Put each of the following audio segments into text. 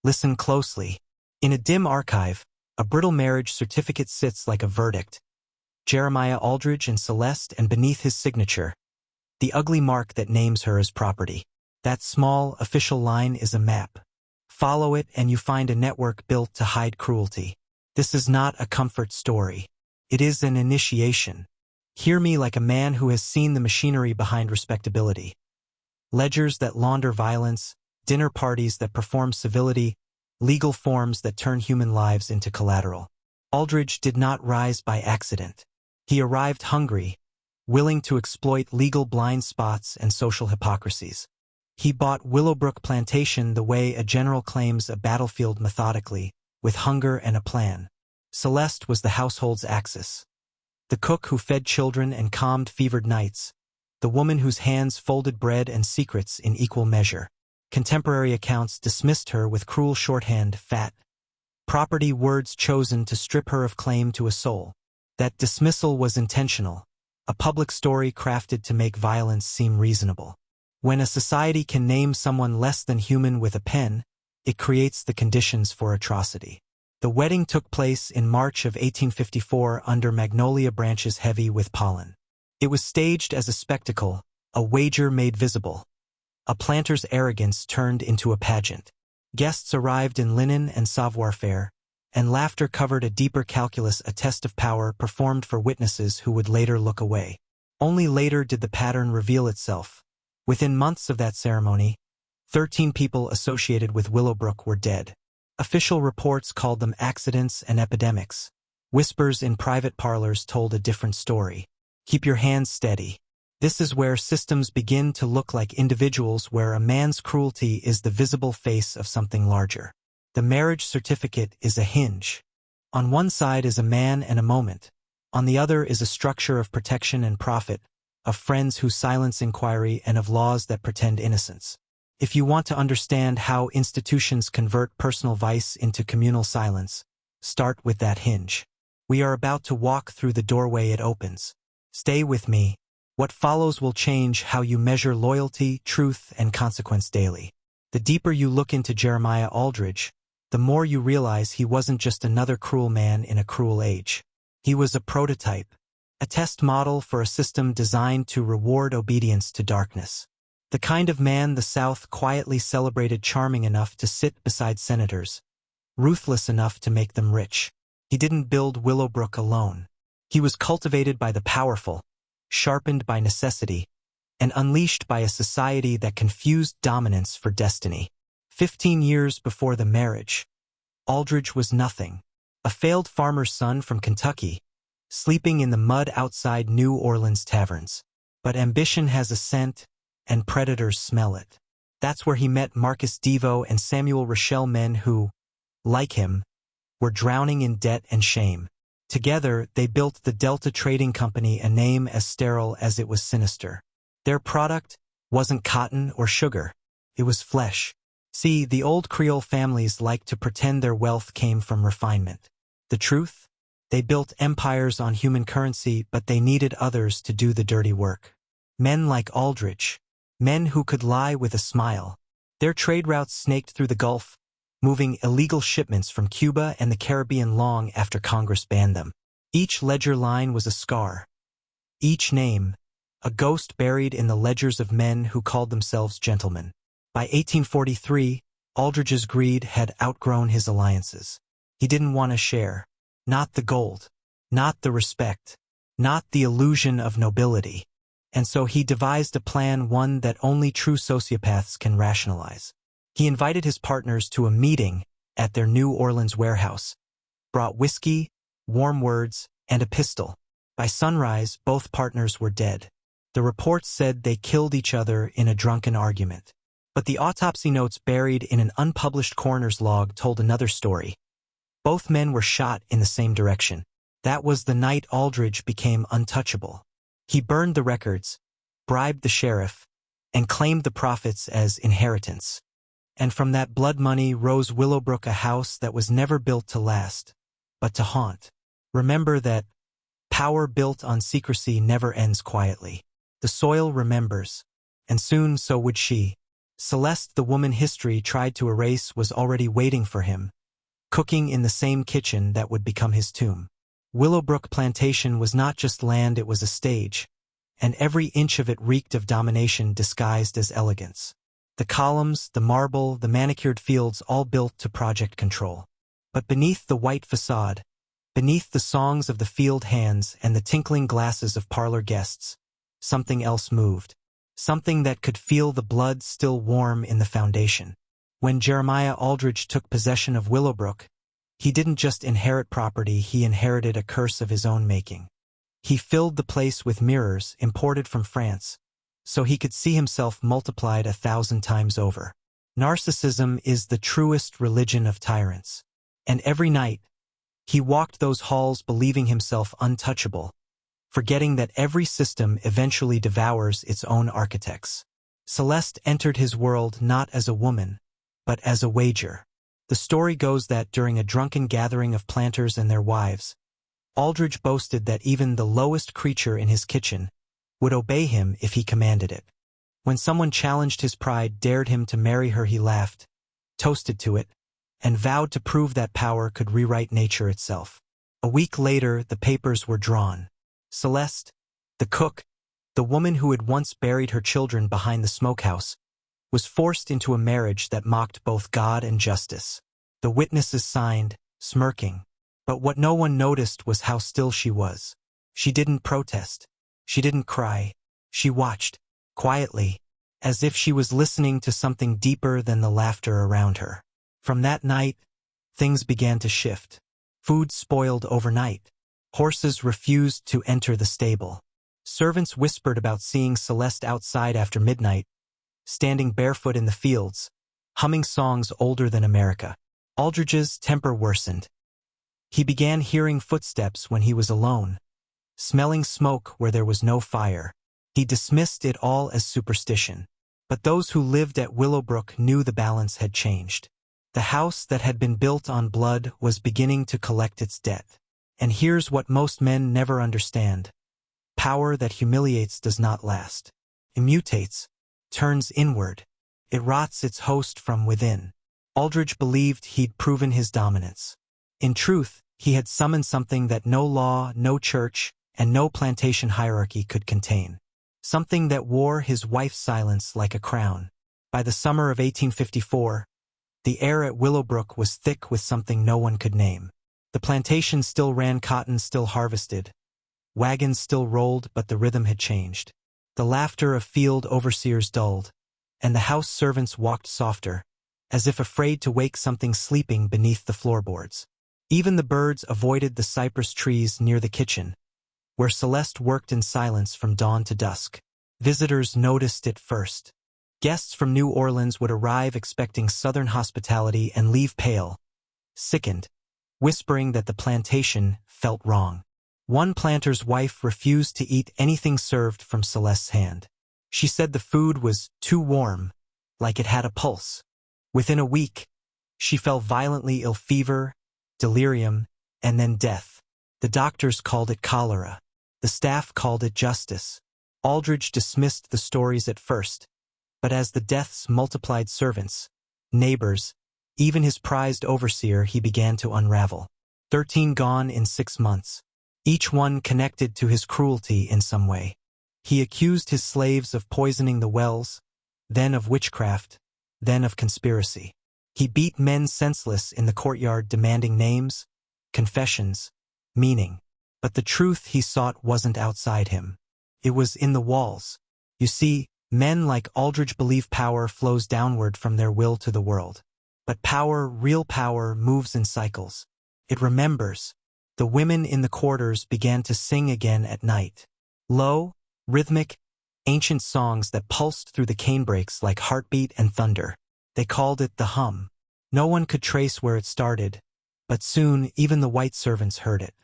Listen closely. In a dim archive, a brittle marriage certificate sits like a verdict. Jeremiah Aldridge and Celeste, and beneath his signature, the ugly mark that names her as property. That small, official line is a map. Follow it and you find a network built to hide cruelty. This is not a comfort story. It is an initiation. Hear me like a man who has seen the machinery behind respectability. Ledgers that launder violence, dinner parties that perform civility, legal forms that turn human lives into collateral. Aldridge did not rise by accident. He arrived hungry, willing to exploit legal blind spots and social hypocrisies. He bought Willowbrook Plantation the way a general claims a battlefield methodically, with hunger and a plan. Celeste was the household's axis. The cook who fed children and calmed fevered nights. The woman whose hands folded bread and secrets in equal measure. Contemporary accounts dismissed her with cruel shorthand, fat. Property words chosen to strip her of claim to a soul. That dismissal was intentional, a public story crafted to make violence seem reasonable. When a society can name someone less than human with a pen, it creates the conditions for atrocity. The wedding took place in March of 1854 under magnolia branches heavy with pollen. It was staged as a spectacle, a wager made visible. A planter's arrogance turned into a pageant. Guests arrived in linen and savoir-faire, and laughter covered a deeper calculus, a test of power performed for witnesses who would later look away. Only later did the pattern reveal itself. Within months of that ceremony, 13 people associated with Willowbrook were dead. Official reports called them accidents and epidemics. Whispers in private parlors told a different story. Keep your hands steady. This is where systems begin to look like individuals, where a man's cruelty is the visible face of something larger. The marriage certificate is a hinge. On one side is a man and a moment. On the other is a structure of protection and profit, of friends who silence inquiry and of laws that pretend innocence. If you want to understand how institutions convert personal vice into communal silence, start with that hinge. We are about to walk through the doorway it opens. Stay with me. What follows will change how you measure loyalty, truth, and consequence daily. The deeper you look into Jeremiah Aldridge, the more you realize he wasn't just another cruel man in a cruel age. He was a prototype, a test model for a system designed to reward obedience to darkness. The kind of man the South quietly celebrated, charming enough to sit beside senators, ruthless enough to make them rich. He didn't build Willowbrook alone. He was cultivated by the powerful, sharpened by necessity, and unleashed by a society that confused dominance for destiny. 15 years before the marriage, Aldridge was nothing, a failed farmer's son from Kentucky, sleeping in the mud outside New Orleans taverns. But ambition has a scent, and predators smell it. That's where he met Marcus Devo and Samuel Rochelle, men who, like him, were drowning in debt and shame. Together, they built the Delta Trading Company, a name as sterile as it was sinister. Their product wasn't cotton or sugar. It was flesh. See, the old Creole families liked to pretend their wealth came from refinement. The truth? They built empires on human currency, but they needed others to do the dirty work. Men like Aldridge. Men who could lie with a smile. Their trade routes snaked through the Gulf, moving illegal shipments from Cuba and the Caribbean long after Congress banned them. Each ledger line was a scar. Each name, a ghost buried in the ledgers of men who called themselves gentlemen. By 1843, Aldridge's greed had outgrown his alliances. He didn't want to share. Not the gold. Not the respect. Not the illusion of nobility. And so he devised a plan, one that only true sociopaths can rationalize. He invited his partners to a meeting at their New Orleans warehouse, brought whiskey, warm words, and a pistol. By sunrise, both partners were dead. The reports said they killed each other in a drunken argument. But the autopsy notes buried in an unpublished coroner's log told another story. Both men were shot in the same direction. That was the night Aldridge became untouchable. He burned the records, bribed the sheriff, and claimed the profits as inheritance. And from that blood money rose Willowbrook, a house that was never built to last, but to haunt. Remember that power built on secrecy never ends quietly. The soil remembers, and soon so would she. Celeste, the woman history tried to erase, was already waiting for him, cooking in the same kitchen that would become his tomb. Willowbrook Plantation was not just land, it was a stage, and every inch of it reeked of domination disguised as elegance. The columns, the marble, the manicured fields, all built to project control. But beneath the white facade, beneath the songs of the field hands and the tinkling glasses of parlor guests, something else moved. Something that could feel the blood still warm in the foundation. When Jeremiah Aldridge took possession of Willowbrook, he didn't just inherit property, he inherited a curse of his own making. He filled the place with mirrors imported from France, so he could see himself multiplied 1,000 times over. Narcissism is the truest religion of tyrants. And every night, he walked those halls believing himself untouchable, forgetting that every system eventually devours its own architects. Celeste entered his world not as a woman, but as a wager. The story goes that during a drunken gathering of planters and their wives, Aldridge boasted that even the lowest creature in his kitchen would obey him if he commanded it. When someone challenged his pride, dared him to marry her, he laughed, toasted to it, and vowed to prove that power could rewrite nature itself. A week later, the papers were drawn. Celeste, the cook, the woman who had once buried her children behind the smokehouse, was forced into a marriage that mocked both God and justice. The witnesses signed, smirking. But what no one noticed was how still she was. She didn't protest. She didn't cry. She watched, quietly, as if she was listening to something deeper than the laughter around her. From that night, things began to shift. Food spoiled overnight. Horses refused to enter the stable. Servants whispered about seeing Celeste outside after midnight, standing barefoot in the fields, humming songs older than America. Aldridge's temper worsened. He began hearing footsteps when he was alone, smelling smoke where there was no fire. He dismissed it all as superstition. But those who lived at Willowbrook knew the balance had changed. The house that had been built on blood was beginning to collect its debt. And here's what most men never understand. Power that humiliates does not last. It mutates, turns inward. It rots its host from within. Aldridge believed he'd proven his dominance. In truth, he had summoned something that no law, no church, and no plantation hierarchy could contain. Something that wore his wife's silence like a crown. By the summer of 1854, the air at Willowbrook was thick with something no one could name. The plantation still ran, cotton still harvested. Wagons still rolled, but the rhythm had changed. The laughter of field overseers dulled, and the house servants walked softer, as if afraid to wake something sleeping beneath the floorboards. Even the birds avoided the cypress trees near the kitchen, where Celeste worked in silence from dawn to dusk. Visitors noticed it first. Guests from New Orleans would arrive expecting Southern hospitality and leave pale, sickened, whispering that the plantation felt wrong. One planter's wife refused to eat anything served from Celeste's hand. She said the food was too warm, like it had a pulse. Within a week, she fell violently ill, fever, delirium, and then death. The doctors called it cholera. The staff called it justice. Aldridge dismissed the stories at first, but as the deaths multiplied, servants, neighbors, even his prized overseer, he began to unravel. 13 gone in 6 months. Each one connected to his cruelty in some way. He accused his slaves of poisoning the wells, then of witchcraft, then of conspiracy. He beat men senseless in the courtyard, demanding names, confessions, meaning. But the truth he sought wasn't outside him. It was in the walls. You see, men like Aldridge believe power flows downward from their will to the world. But power, real power, moves in cycles. It remembers. The women in the quarters began to sing again at night. Low, rhythmic, ancient songs that pulsed through the canebrakes like heartbeat and thunder. They called it the hum. No one could trace where it started, but soon even the white servants heard it.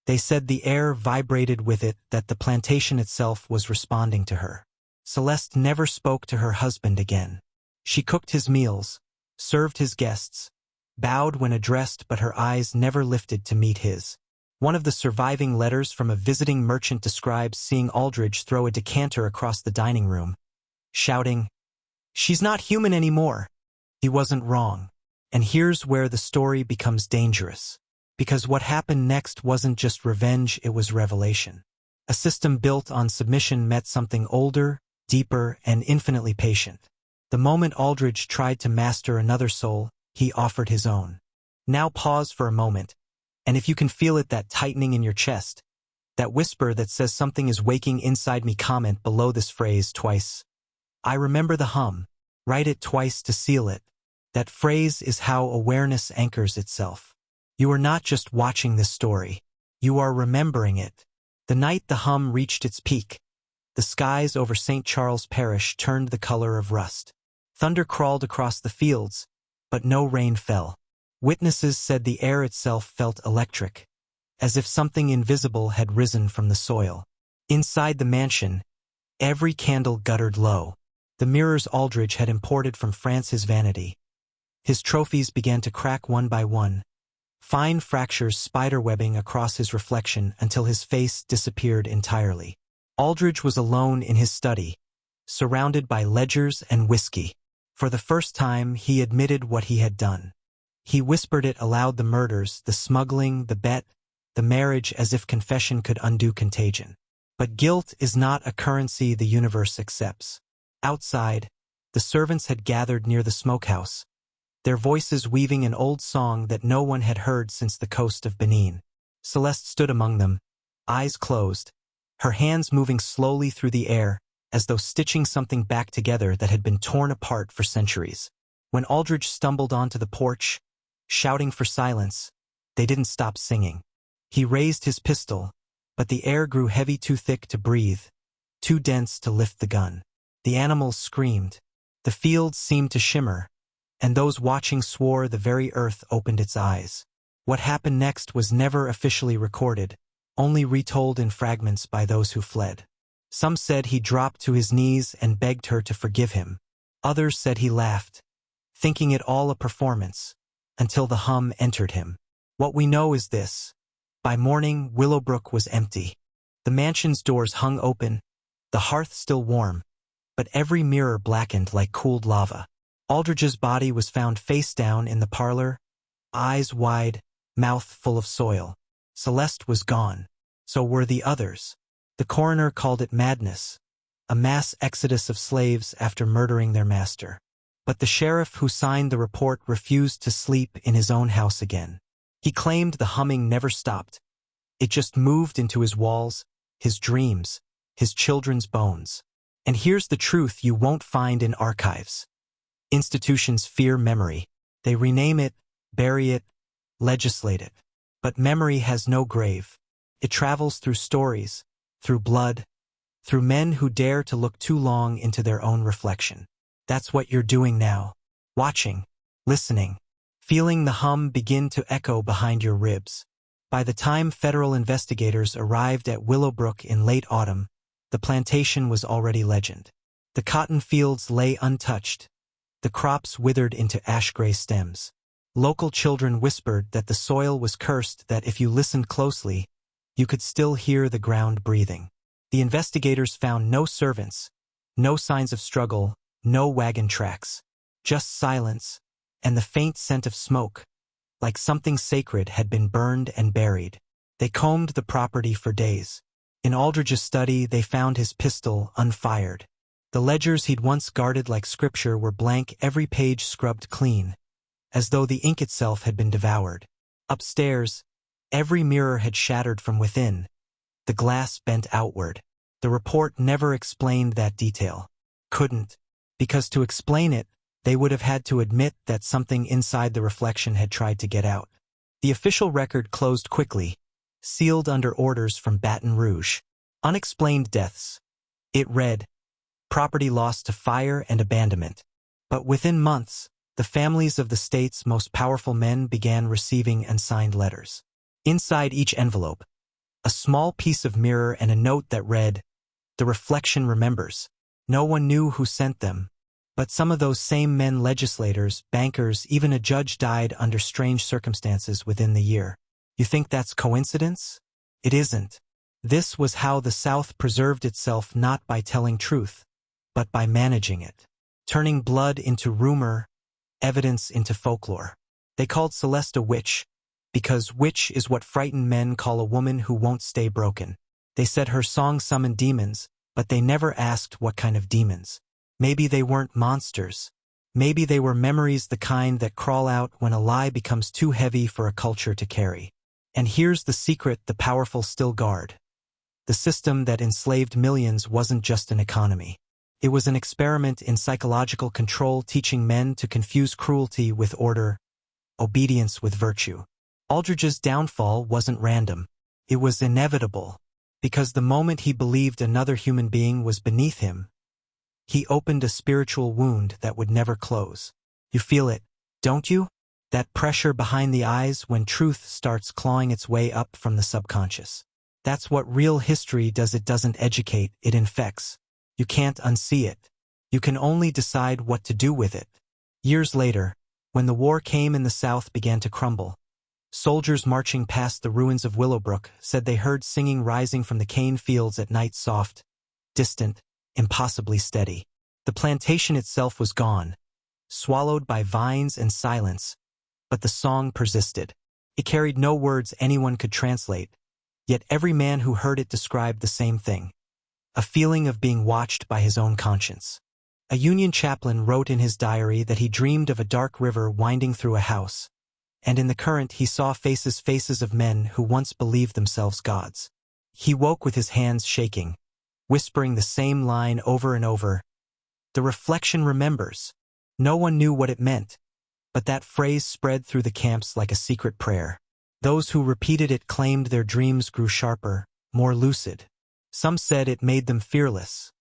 They said the air vibrated with it, that the plantation itself was responding to her. Celeste never spoke to her husband again. She cooked his meals, served his guests, bowed when addressed, but her eyes never lifted to meet his. One of the surviving letters from a visiting merchant describes seeing Aldridge throw a decanter across the dining room, shouting, She's not human anymore. He wasn't wrong. And here's where the story becomes dangerous. Because what happened next wasn't just revenge, it was revelation. A system built on submission met something older, deeper, and infinitely patient. The moment Aldridge tried to master another soul, he offered his own. Now pause for a moment, and if you can feel it, that tightening in your chest, that whisper that says something is waking inside me, comment below this phrase twice. I remember the hum. Write it twice to seal it. That phrase is how awareness anchors itself. You are not just watching this story. You are remembering it. The night the hum reached its peak, the skies over St. Charles Parish turned the color of rust. Thunder crawled across the fields, but no rain fell. Witnesses said the air itself felt electric, as if something invisible had risen from the soil. Inside the mansion, every candle guttered low. The mirrors Aldridge had imported from France, his vanity. His trophies began to crack one by one, fine fractures spiderwebbing across his reflection until his face disappeared entirely. Aldridge was alone in his study, surrounded by ledgers and whiskey. For the first time, he admitted what he had done. He whispered it aloud: the murders, the smuggling, the bet, the marriage, as if confession could undo contagion. But guilt is not a currency the universe accepts. Outside, the servants had gathered near the smokehouse, their voices weaving an old song that no one had heard since the coast of Benin. Celeste stood among them, eyes closed, her hands moving slowly through the air, as though stitching something back together that had been torn apart for centuries. When Aldridge stumbled onto the porch, shouting for silence, they didn't stop singing. He raised his pistol, but the air grew heavy, too thick to breathe, too dense to lift the gun. The animals screamed. The fields seemed to shimmer, and those watching swore the very earth opened its eyes. What happened next was never officially recorded, only retold in fragments by those who fled. Some said he dropped to his knees and begged her to forgive him. Others said he laughed, thinking it all a performance, until the hum entered him. What we know is this: by morning, Willowbrook was empty. The mansion's doors hung open, the hearth still warm, but every mirror blackened like cooled lava. Aldridge's body was found face down in the parlor, eyes wide, mouth full of soil. Celeste was gone. So were the others. The coroner called it madness, a mass exodus of slaves after murdering their master. But the sheriff who signed the report refused to sleep in his own house again. He claimed the humming never stopped. It just moved into his walls, his dreams, his children's bones. And here's the truth you won't find in archives. Institutions fear memory. They rename it, bury it, legislate it. But memory has no grave. It travels through stories, through blood, through men who dare to look too long into their own reflection. That's what you're doing now. Watching, listening, feeling the hum begin to echo behind your ribs. By the time federal investigators arrived at Willowbrook in late autumn, the plantation was already legend. The cotton fields lay untouched, the crops withered into ash-gray stems. Local children whispered that the soil was cursed, that if you listened closely, you could still hear the ground breathing. The investigators found no servants, no signs of struggle, no wagon tracks, just silence, and the faint scent of smoke, like something sacred had been burned and buried. They combed the property for days. In Aldridge's study, they found his pistol unfired. The ledgers he'd once guarded like scripture were blank, every page scrubbed clean, as though the ink itself had been devoured. Upstairs, every mirror had shattered from within, the glass bent outward. The report never explained that detail. Couldn't, because to explain it, they would have had to admit that something inside the reflection had tried to get out. The official record closed quickly, sealed under orders from Baton Rouge. Unexplained deaths. It read, property lost to fire and abandonment. But within months, the families of the state's most powerful men began receiving unsigned letters. Inside each envelope, a small piece of mirror and a note that read, "The reflection remembers." No one knew who sent them, but some of those same men, legislators, bankers, even a judge, died under strange circumstances within the year. You think that's coincidence? It isn't. This was how the South preserved itself, not by telling truth, but by managing it. turning blood into rumor, evidence into folklore. They called Celeste a witch, because witch is what frightened men call a woman who won't stay broken. They said her song summoned demons, but they never asked what kind of demons. Maybe they weren't monsters. Maybe they were memories, the kind that crawl out when a lie becomes too heavy for a culture to carry. And here's the secret the powerful still guard. The system that enslaved millions wasn't just an economy. It was an experiment in psychological control, teaching men to confuse cruelty with order, obedience with virtue. Aldridge's downfall wasn't random. It was inevitable, because the moment he believed another human being was beneath him, he opened a spiritual wound that would never close. You feel it, don't you? That pressure behind the eyes when truth starts clawing its way up from the subconscious. That's what real history does. It doesn't educate, it infects. You can't unsee it. You can only decide what to do with it. Years later, when the war came and the South began to crumble, soldiers marching past the ruins of Willowbrook said they heard singing rising from the cane fields at night, soft, distant, impossibly steady. The plantation itself was gone, swallowed by vines and silence, but the song persisted. It carried no words anyone could translate, yet every man who heard it described the same thing: a feeling of being watched by his own conscience. A Union chaplain wrote in his diary that he dreamed of a dark river winding through a house, and in the current he saw faces of men who once believed themselves gods. He woke with his hands shaking, whispering the same line over and over. The reflection remembers. No one knew what it meant, but that phrase spread through the camps like a secret prayer. Those who repeated it claimed their dreams grew sharper, more lucid. Some said it made them fearless.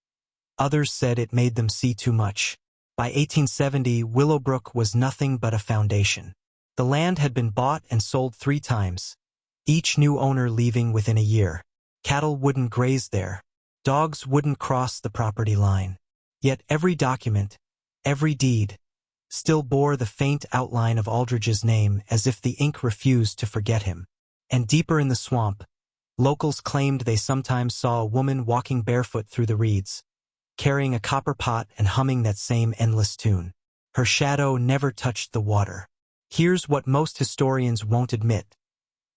Others said it made them see too much. By 1870, Willowbrook was nothing but a foundation. The land had been bought and sold 3 times, each new owner leaving within a year. Cattle wouldn't graze there. Dogs wouldn't cross the property line. Yet every document, every deed, still bore the faint outline of Aldridge's name, as if the ink refused to forget him. And deeper in the swamp, locals claimed they sometimes saw a woman walking barefoot through the reeds, carrying a copper pot and humming that same endless tune. Her shadow never touched the water. Here's what most historians won't admit.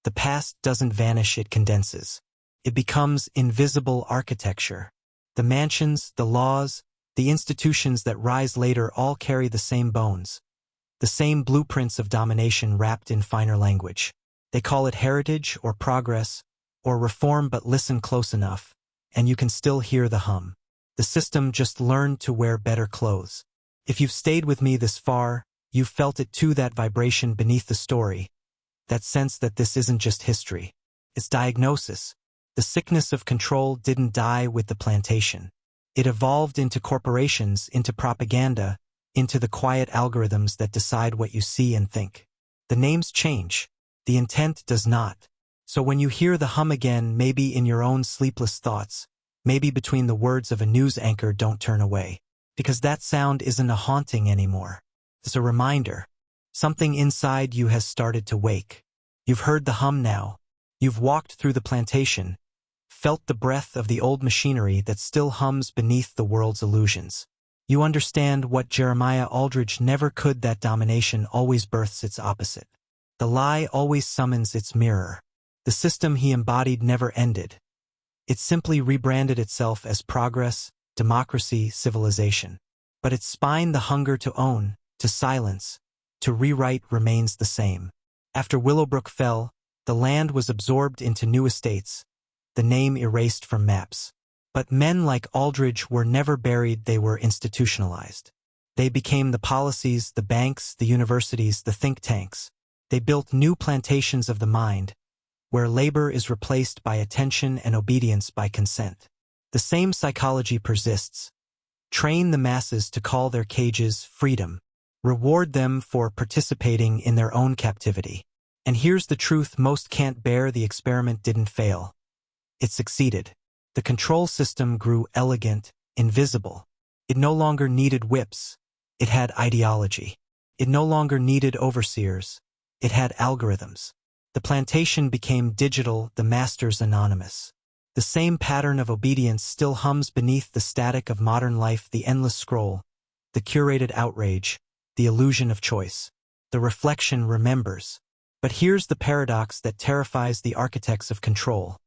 The past doesn't vanish, it condenses. It becomes invisible architecture. The mansions, the laws, the institutions that rise later all carry the same bones, the same blueprints of domination wrapped in finer language. They call it heritage or progress or reform, but listen close enough, and you can still hear the hum. The system just learned to wear better clothes. If you've stayed with me this far, you've felt it too, that vibration beneath the story, that sense that this isn't just history. It's diagnosis. The sickness of control didn't die with the plantation. It evolved into corporations, into propaganda, into the quiet algorithms that decide what you see and think. The names change. The intent does not. So when you hear the hum again, maybe in your own sleepless thoughts, maybe between the words of a news anchor, don't turn away. Because that sound isn't a haunting anymore. It's a reminder. Something inside you has started to wake. You've heard the hum now. You've walked through the plantation, felt the breath of the old machinery that still hums beneath the world's illusions. You understand what Jeremiah Aldridge never could: that domination always births its opposite. The lie always summons its mirror. The system he embodied never ended. It simply rebranded itself as progress, democracy, civilization. But its spine, the hunger to own, to silence, to rewrite, remains the same. After Willowbrook fell, the land was absorbed into new estates, the name erased from maps. But men like Aldridge were never buried, they were institutionalized. They became the policies, the banks, the universities, the think tanks. They built new plantations of the mind, where labor is replaced by attention and obedience by consent. The same psychology persists. Train the masses to call their cages freedom. Reward them for participating in their own captivity. And here's the truth most can't bear: the experiment didn't fail. It succeeded. The control system grew elegant, invisible. It no longer needed whips. It had ideology. It no longer needed overseers. It had algorithms. The plantation became digital, the masters anonymous. The same pattern of obedience still hums beneath the static of modern life: the endless scroll, the curated outrage, the illusion of choice. The reflection remembers. But here's the paradox that terrifies the architects of control.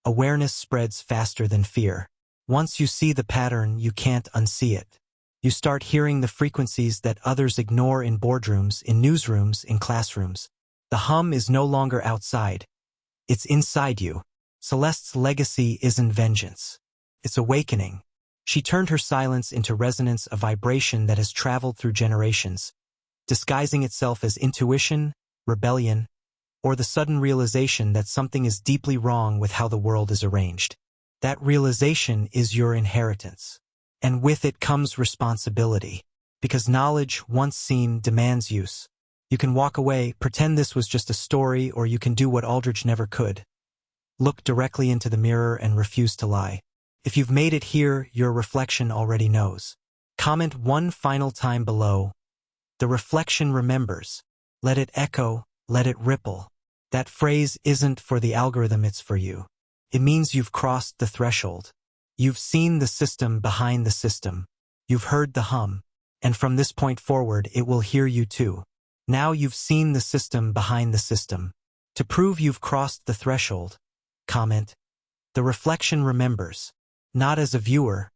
Awareness spreads faster than fear. Once you see the pattern, you can't unsee it. You start hearing the frequencies that others ignore in boardrooms, in newsrooms, in classrooms. The hum is no longer outside. It's inside you. Celeste's legacy isn't vengeance. It's awakening. She turned her silence into resonance, a vibration that has traveled through generations, disguising itself as intuition, rebellion, or the sudden realization that something is deeply wrong with how the world is arranged. That realization is your inheritance. And with it comes responsibility. Because knowledge, once seen, demands use. You can walk away, pretend this was just a story, or you can do what Aldridge never could. Look directly into the mirror and refuse to lie. If you've made it here, your reflection already knows. Comment one final time below. The reflection remembers. Let it echo, let it ripple. That phrase isn't for the algorithm, it's for you. It means you've crossed the threshold. You've seen the system behind the system. You've heard the hum. And from this point forward, it will hear you too. Now you've seen the system behind the system. To prove you've crossed the threshold, comment, the reflection remembers, not as a viewer,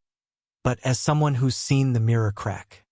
but as someone who's seen the mirror crack.